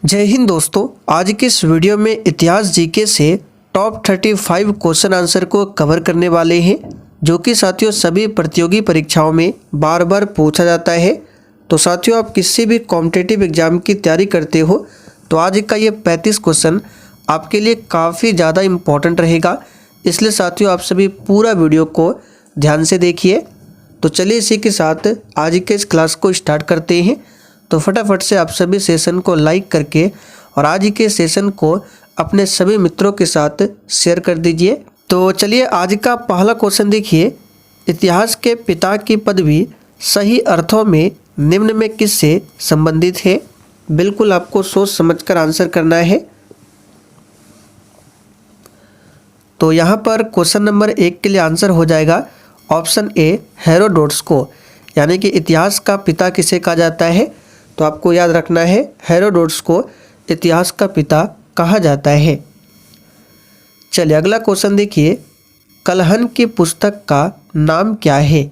जय हिंद दोस्तों। आज के इस वीडियो में इतिहास जीके से टॉप 35 क्वेश्चन आंसर को कवर करने वाले हैं, जो कि साथियों सभी प्रतियोगी परीक्षाओं में बार बार पूछा जाता है। तो साथियों आप किसी भी कॉम्पिटिटिव एग्जाम की तैयारी करते हो तो आज का ये 35 क्वेश्चन आपके लिए काफ़ी ज़्यादा इम्पोर्टेंट रहेगा, इसलिए साथियों आप सभी पूरा वीडियो को ध्यान से देखिए। तो चलिए इसी के साथ आज के इस क्लास को स्टार्ट करते हैं। तो फटाफट से आप सभी सेशन को लाइक करके और आज के सेशन को अपने सभी मित्रों के साथ शेयर कर दीजिए। तो चलिए आज का पहला क्वेश्चन देखिए। इतिहास के पिता की पदवी सही अर्थों में निम्न में किससे संबंधित है? बिल्कुल आपको सोच समझकर आंसर करना है। तो यहाँ पर क्वेश्चन नंबर 1 के लिए आंसर हो जाएगा ऑप्शन ए हेरोडोटस को, यानी कि इतिहास का पिता किसे कहा जाता है? तो आपको याद रखना है हेरोडोटस को इतिहास का पिता कहा जाता है। चलिए अगला क्वेश्चन देखिए। कलहन की पुस्तक का नाम क्या है?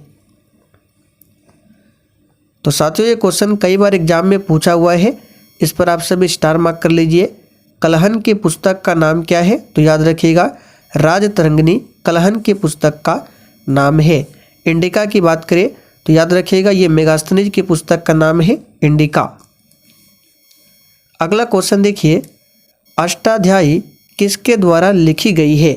तो साथियों ये क्वेश्चन कई बार एग्जाम में पूछा हुआ है, इस पर आप सभी स्टार मार्क कर लीजिए। कलहन की पुस्तक का नाम क्या है? तो याद रखिएगा राजतरंगिणी कलहन की पुस्तक का नाम है। इंडिका की बात करें तो याद रखिएगा ये मेगास्थनीज की पुस्तक का नाम है इंडिका। अगला क्वेश्चन देखिए। अष्टाध्यायी किसके द्वारा लिखी गई है?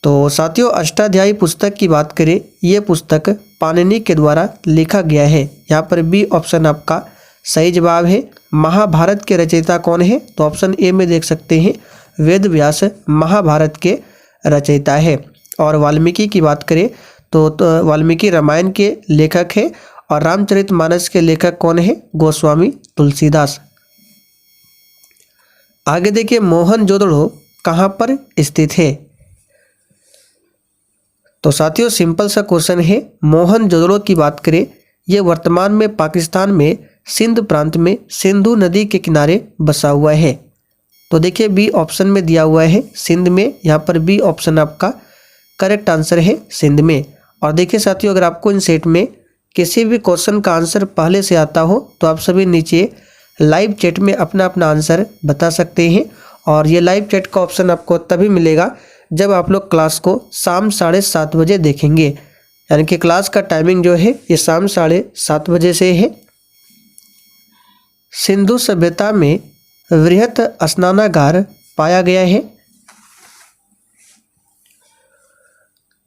तो साथियों अष्टाध्यायी पुस्तक की बात करें, ये पुस्तक पाणिनि के द्वारा लिखा गया है। यहाँ पर बी ऑप्शन आपका सही जवाब है। महाभारत के रचयिता कौन है? तो ऑप्शन ए में देख सकते हैं वेद व्यास महाभारत के रचयिता है। और वाल्मीकि की बात करें तो वाल्मीकि रामायण के लेखक है। और रामचरितमानस के लेखक कौन है? गोस्वामी तुलसीदास। आगे देखिए मोहनजोदड़ो कहाँ पर स्थित है? तो साथियों सिंपल सा क्वेश्चन है। मोहनजोदड़ो की बात करें ये वर्तमान में पाकिस्तान में सिंध प्रांत में सिंधु नदी के किनारे बसा हुआ है। तो देखिए बी ऑप्शन में दिया हुआ है सिंध में, यहाँ पर बी ऑप्शन आपका करेक्ट आंसर है सिंध में। और देखिए साथियों अगर आपको इन सेट में किसी भी क्वेश्चन का आंसर पहले से आता हो तो आप सभी नीचे लाइव चैट में अपना अपना आंसर बता सकते हैं। और ये लाइव चैट का ऑप्शन आपको तभी मिलेगा जब आप लोग क्लास को शाम 7:30 बजे देखेंगे, यानी कि क्लास का टाइमिंग जो है ये शाम 7:30 बजे से है। सिंधु सभ्यता में वृहत स्नानागार पाया गया है।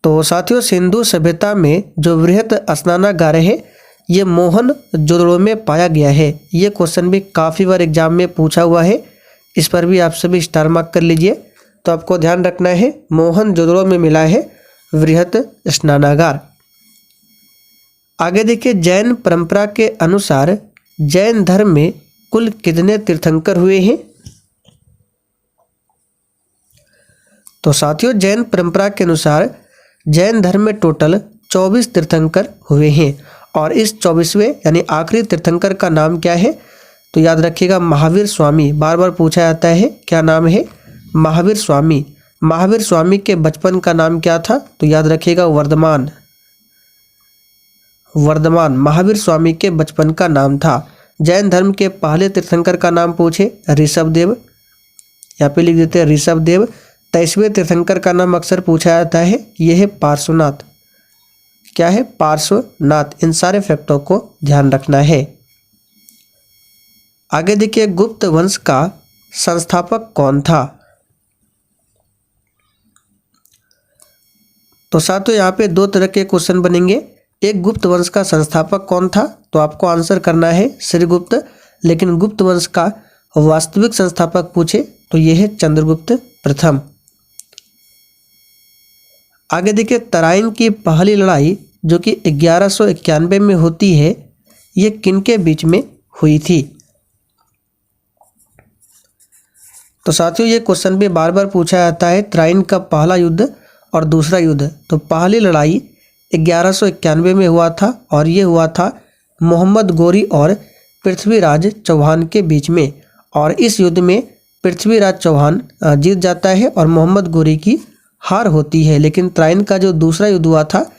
तो साथियों सिंधु सभ्यता में जो वृहत स्नानागार है ये मोहनजोदड़ो में पाया गया है। ये क्वेश्चन भी काफ़ी बार एग्जाम में पूछा हुआ है, इस पर भी आप सभी स्टार मार्क कर लीजिए। तो आपको ध्यान रखना है मोहनजोदड़ो में मिला है वृहत स्नानागार। आगे देखिए जैन परंपरा के अनुसार जैन धर्म में कुल कितने तीर्थंकर हुए हैं? तो साथियों जैन परंपरा के अनुसार जैन धर्म में टोटल 24 तीर्थंकर हुए हैं। और इस 24वें यानी आखिरी तीर्थंकर का नाम क्या है? तो याद रखिएगा महावीर स्वामी। बार बार पूछा जाता है क्या नाम है? महावीर स्वामी। महावीर स्वामी के बचपन का नाम क्या था? तो याद रखिएगा वर्धमान। वर्धमान महावीर स्वामी के बचपन का नाम था। जैन धर्म के पहले तीर्थंकर का नाम पूछे ऋषभदेव, यहाँ पे लिख देते हैं ऋषभदेव। 23वें तीर्थंकर का नाम अक्सर पूछा जाता है, यह है पार्श्वनाथ। क्या है? पार्श्वनाथ। इन सारे फैक्टों को ध्यान रखना है। आगे देखिए गुप्त वंश का संस्थापक कौन था? तो साथियों यहाँ पे दो तरह के क्वेश्चन बनेंगे। एक गुप्त वंश का संस्थापक कौन था, तो आपको आंसर करना है श्रीगुप्त। लेकिन गुप्त वंश का वास्तविक संस्थापक पूछे तो यह है चंद्रगुप्त प्रथम। आगे देखिए तराइन की पहली लड़ाई जो कि 1191 में होती है, ये किनके बीच में हुई थी? तो साथियों ये क्वेश्चन भी बार बार पूछा जाता है तराइन का पहला युद्ध और दूसरा युद्ध। तो पहली लड़ाई 1191 में हुआ था और ये हुआ था मोहम्मद गोरी और पृथ्वीराज चौहान के बीच में। और इस युद्ध में पृथ्वीराज चौहान जीत जाता है और मोहम्मद गोरी की हार होती है। लेकिन तराइन का जो दूसरा युद्ध हुआ था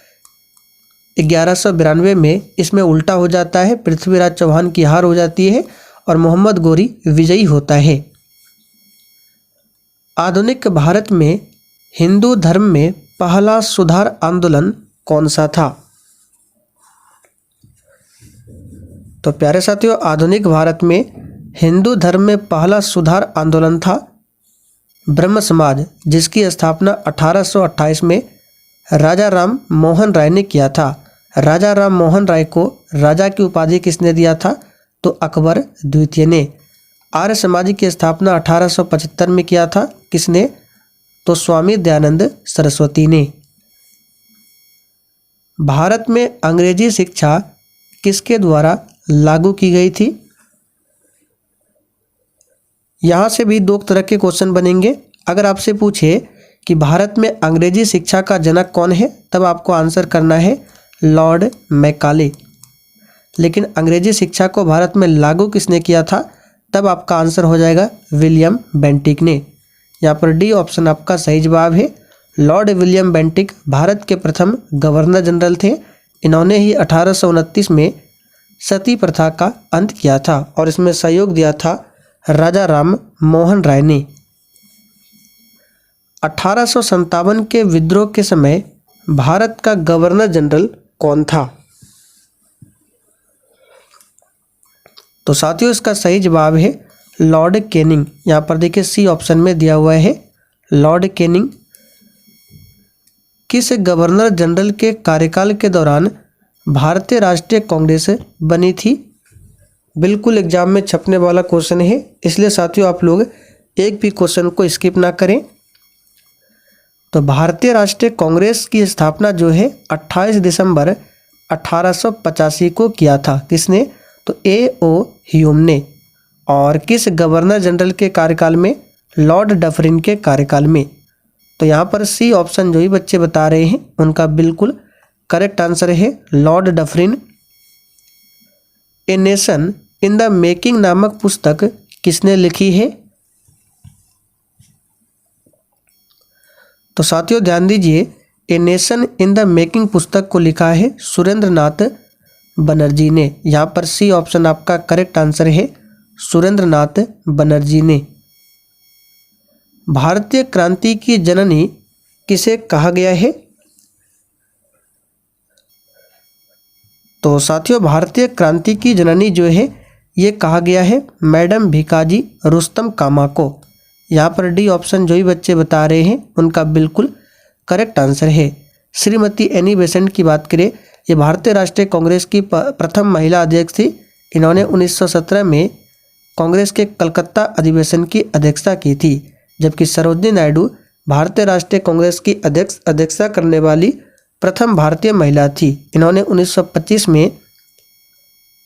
1192 में इसमें उल्टा हो जाता है, पृथ्वीराज चौहान की हार हो जाती है और मोहम्मद गोरी विजयी होता है। आधुनिक भारत में हिंदू धर्म में पहला सुधार आंदोलन कौन सा था? तो प्यारे साथियों, आधुनिक भारत में हिंदू धर्म में पहला सुधार आंदोलन था ब्रह्म समाज, जिसकी स्थापना 1828 में राजा राम मोहन राय ने किया था। राजा राम मोहन राय को राजा की उपाधि किसने दिया था? तो अकबर द्वितीय ने। आर्य समाज की स्थापना 1875 में किया था। किसने? तो स्वामी दयानंद सरस्वती ने। भारत में अंग्रेजी शिक्षा किसके द्वारा लागू की गई थी? यहाँ से भी दो तरह के क्वेश्चन बनेंगे। अगर आपसे पूछे कि भारत में अंग्रेजी शिक्षा का जनक कौन है, तब आपको आंसर करना है लॉर्ड मैकाले। लेकिन अंग्रेजी शिक्षा को भारत में लागू किसने किया था, तब आपका आंसर हो जाएगा विलियम बेंटिक ने। यहाँ पर डी ऑप्शन आपका सही जवाब है। लॉर्ड विलियम बेंटिक भारत के प्रथम गवर्नर जनरल थे। इन्होंने ही 1829 में सती प्रथा का अंत किया था और इसमें सहयोग दिया था राजा राम मोहन राय ने। 1857 के विद्रोह के समय भारत का गवर्नर जनरल कौन था? तो साथियों, इसका सही जवाब है लॉर्ड कैनिंग। यहाँ पर देखिए सी ऑप्शन में दिया हुआ है लॉर्ड कैनिंग। किस गवर्नर जनरल के कार्यकाल के दौरान भारतीय राष्ट्रीय कांग्रेस बनी थी? बिल्कुल एग्जाम में छपने वाला क्वेश्चन है, इसलिए साथियों आप लोग एक भी क्वेश्चन को स्किप ना करें। तो भारतीय राष्ट्रीय कांग्रेस की स्थापना जो है 28 दिसंबर 1885 को किया था। किसने? तो A.O. ह्यूम ने। और किस गवर्नर जनरल के कार्यकाल में? लॉर्ड डफरिन के कार्यकाल में। तो यहाँ पर सी ऑप्शन जो ही बच्चे बता रहे हैं उनका बिल्कुल करेक्ट आंसर है Lord Dufferin. A nation in the making नामक पुस्तक किसने लिखी है? तो साथियों ध्यान दीजिए, a nation in the making पुस्तक को लिखा है सुरेंद्र नाथ बनर्जी ने। यहाँ पर सी ऑप्शन आपका करेक्ट आंसर है सुरेंद्र नाथ बनर्जी ने। भारतीय क्रांति की जननी किसे कहा गया है? तो साथियों, भारतीय क्रांति की जननी जो है ये कहा गया है मैडम भिकाजी रुस्तम कामा को। यहाँ पर डी ऑप्शन जो ही बच्चे बता रहे हैं उनका बिल्कुल करेक्ट आंसर है। श्रीमती एनी बेसेंट की बात करें, ये भारतीय राष्ट्रीय कांग्रेस की प्रथम महिला अध्यक्ष थी। इन्होंने 1917 में कांग्रेस के कलकत्ता अधिवेशन की अध्यक्षता की थी, जबकि सरोजिनी नायडू भारतीय राष्ट्रीय कांग्रेस की अध्यक्षता करने वाली प्रथम भारतीय महिला थी। इन्होंने 1925 में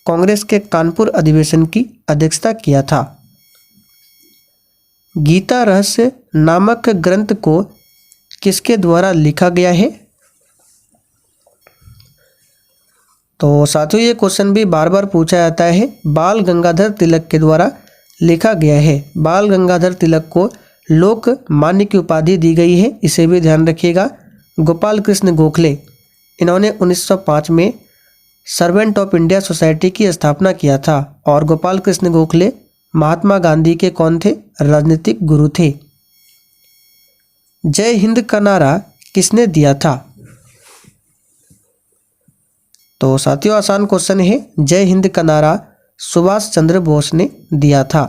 कांग्रेस के कानपुर अधिवेशन की अध्यक्षता किया था। गीता रहस्य नामक ग्रंथ को किसके द्वारा लिखा गया है? तो साथियों ये क्वेश्चन भी बार बार पूछा जाता है। बाल गंगाधर तिलक के द्वारा लिखा गया है। बाल गंगाधर तिलक को लोकमान्य की उपाधि दी गई है, इसे भी ध्यान रखिएगा। गोपाल कृष्ण गोखले, इन्होंने 1905 में सर्वेंट ऑफ इंडिया सोसाइटी की स्थापना किया था और गोपाल कृष्ण गोखले महात्मा गांधी के कौन थे? राजनीतिक गुरु थे। जय हिंद का नारा किसने दिया था? तो साथियों आसान क्वेश्चन है, जय हिंद का नारा सुभाष चंद्र बोस ने दिया था।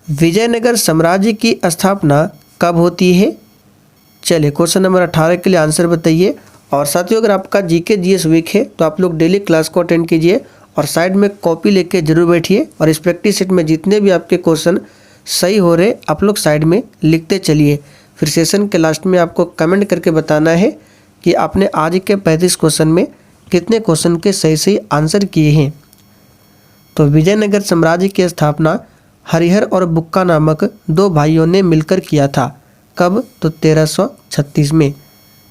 विजयनगर साम्राज्य की स्थापना कब होती है? चलिए क्वेश्चन नंबर 18 के लिए आंसर बताइए। और साथियों अगर आपका जीके जीएस वीक है तो आप लोग डेली क्लास को अटेंड कीजिए और साइड में कॉपी लेके जरूर बैठिए और इस प्रैक्टिस शीट में जितने भी आपके क्वेश्चन सही हो रहे आप लोग साइड में लिखते चलिए। फिर सेशन के लास्ट में आपको कमेंट करके बताना है कि आपने आज के 35 क्वेश्चन में कितने क्वेश्चन के सही सही आंसर किए हैं। तो विजयनगर साम्राज्य की स्थापना हरिहर और बुक्का नामक दो भाइयों ने मिलकर किया था। कब? तो 1336 में।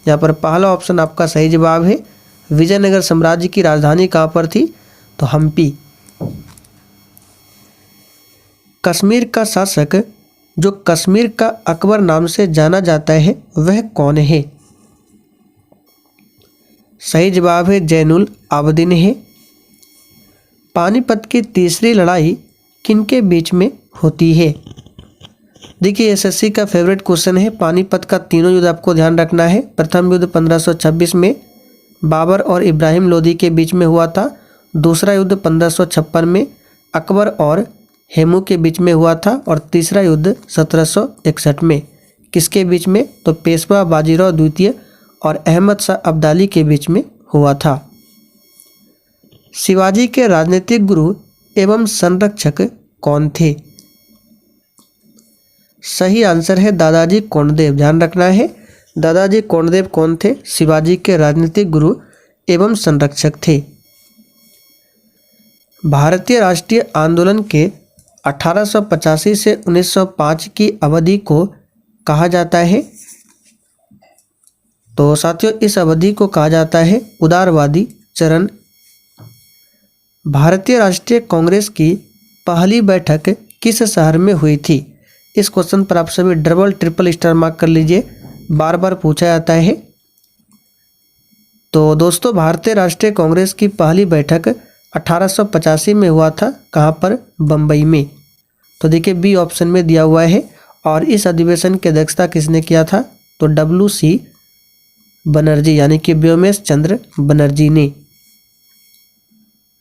यहाँ पर पहला ऑप्शन आपका सही जवाब है। विजयनगर साम्राज्य की राजधानी कहाँ पर थी? तो हम्पी। कश्मीर का शासक जो कश्मीर का अकबर नाम से जाना जाता है वह कौन है? सही जवाब है जैनुल आबदीन है। पानीपत की तीसरी लड़ाई किनके बीच में होती है? देखिए एसएससी का फेवरेट क्वेश्चन है। पानीपत का तीनों युद्ध आपको ध्यान रखना है। प्रथम युद्ध 1526 में बाबर और इब्राहिम लोदी के बीच में हुआ था। दूसरा युद्ध 1556 में अकबर और हेमू के बीच में हुआ था। और तीसरा युद्ध 1761 में किसके बीच में? तो पेशवा बाजीराव द्वितीय और अहमद शाह अब्दाली के बीच में हुआ था। शिवाजी के राजनीतिक गुरु एवं संरक्षक कौन थे? सही आंसर है दादाजी कोंडदेव। ध्यान रखना है, दादाजी कोंडदेव कौन थे? शिवाजी के राजनीतिक गुरु एवं संरक्षक थे। भारतीय राष्ट्रीय आंदोलन के 1885 से 1905 की अवधि को कहा जाता है? तो साथियों इस अवधि को कहा जाता है उदारवादी चरण। भारतीय राष्ट्रीय कांग्रेस की पहली बैठक किस शहर में हुई थी? इस क्वेश्चन पर आप सभी डबल ट्रिपल स्टार मार्क कर लीजिए, बार बार पूछा जाता है। तो दोस्तों भारतीय राष्ट्रीय कांग्रेस की पहली बैठक 1885 में हुआ था। कहाँ पर? बम्बई में। तो देखिए बी ऑप्शन में दिया हुआ है। और इस अधिवेशन की अध्यक्षता किसने किया था? तो WC बनर्जी यानी कि व्योमेश चंद्र बनर्जी ने।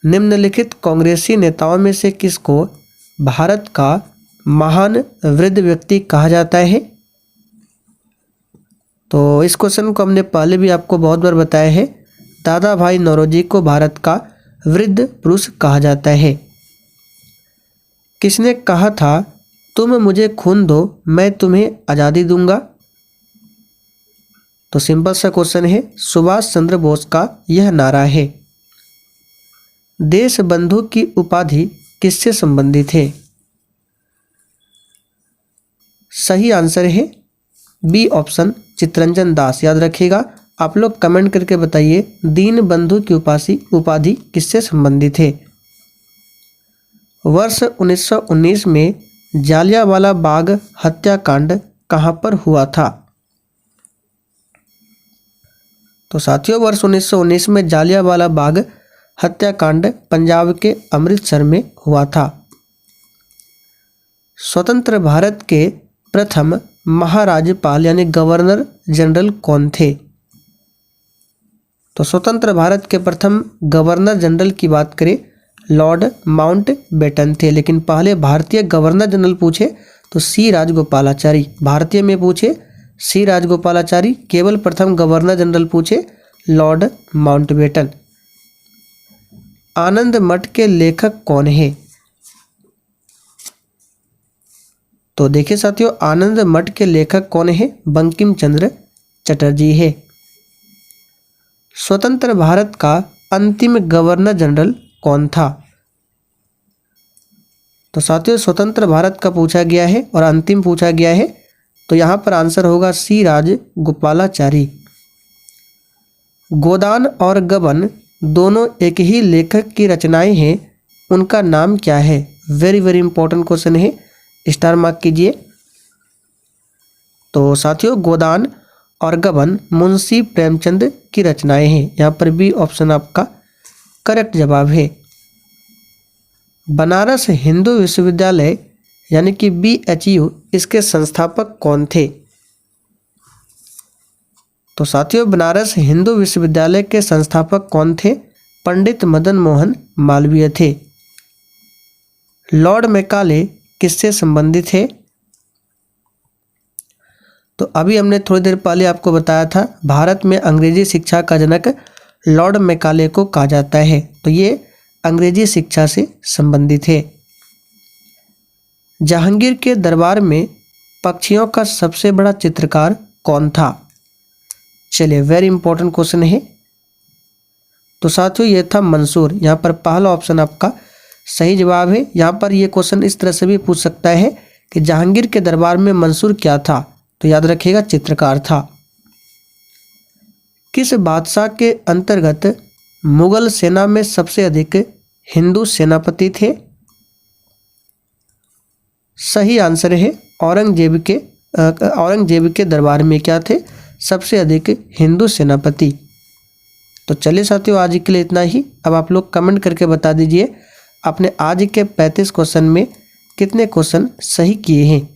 निम्नलिखित कांग्रेसी नेताओं में से किसको भारत का महान वृद्ध व्यक्ति कहा जाता है? तो इस क्वेश्चन को हमने पहले भी आपको बहुत बार बताया है। दादा भाई नौरोजी को भारत का वृद्ध पुरुष कहा जाता है। किसने कहा था तुम मुझे खून दो मैं तुम्हें आज़ादी दूंगा? तो सिंपल सा क्वेश्चन है, सुभाष चंद्र बोस का यह नारा है। देश बंधु की उपाधि किससे संबंधित है? सही आंसर है बी ऑप्शन चित्तरंजन दास। याद रखिएगा, आप लोग कमेंट करके बताइए दीन बंधु की उपाधि किससे संबंधित है। वर्ष 1919 में जालियांवाला बाग हत्याकांड कहां पर हुआ था? तो साथियों वर्ष 1919 में जालियांवाला बाग हत्याकांड पंजाब के अमृतसर में हुआ था। स्वतंत्र भारत के प्रथम महाराज्यपाल यानी गवर्नर जनरल कौन थे? तो स्वतंत्र भारत के प्रथम गवर्नर जनरल की बात करें लॉर्ड माउंटबेटन थे। लेकिन पहले भारतीय गवर्नर जनरल पूछे तो सी राजगोपालाचारी। भारतीय में पूछे सी राजगोपालाचारी। केवल प्रथम गवर्नर जनरल पूछे लॉर्ड माउंटबेटन। आनंद मठ के लेखक कौन है? तो देखिए साथियों आनंद मठ के लेखक कौन है? बंकिम चंद्र चटर्जी है। स्वतंत्र भारत का अंतिम गवर्नर जनरल कौन था? तो साथियों स्वतंत्र भारत का पूछा गया है और अंतिम पूछा गया है, तो यहाँ पर आंसर होगा सी राजगोपालाचारी। गोदान और गबन दोनों एक ही लेखक की रचनाएं हैं, उनका नाम क्या है? वेरी वेरी इंपॉर्टेंट क्वेश्चन है, स्टार मार्क कीजिए। तो साथियों गोदान और गबन मुंशी प्रेमचंद की रचनाएं हैं। यहाँ पर बी ऑप्शन आपका करेक्ट जवाब है। बनारस हिंदू विश्वविद्यालय यानी कि BHU इसके संस्थापक कौन थे? तो साथियों बनारस हिंदू विश्वविद्यालय के संस्थापक कौन थे? पंडित मदन मोहन मालवीय थे। लॉर्ड मैकाले किससे संबंधित है? तो अभी हमने थोड़ी देर पहले आपको बताया था भारत में अंग्रेजी शिक्षा का जनक लॉर्ड मैकाले को कहा जाता है, तो ये अंग्रेजी शिक्षा से संबंधित है। जहांगीर के दरबार में पक्षियों का सबसे बड़ा चित्रकार कौन था? चलिए वेरी इंपॉर्टेंट क्वेश्चन है। तो साथियों ये था मंसूर। यहाँ पर पहला ऑप्शन आपका सही जवाब है। यहाँ पर ये क्वेश्चन इस तरह से भी पूछ सकता है कि जहांगीर के दरबार में मंसूर क्या था? तो याद रखिएगा चित्रकार था। किस बादशाह के अंतर्गत मुगल सेना में सबसे अधिक हिंदू सेनापति थे? सही आंसर है औरंगजेब के दरबार में क्या थे? सबसे अधिक हिंदू सेनापति। तो चलिए साथियों, आज के लिए इतना ही। अब आप लोग कमेंट करके बता दीजिए आपने आज के 35 क्वेश्चन में कितने क्वेश्चन सही किए हैं।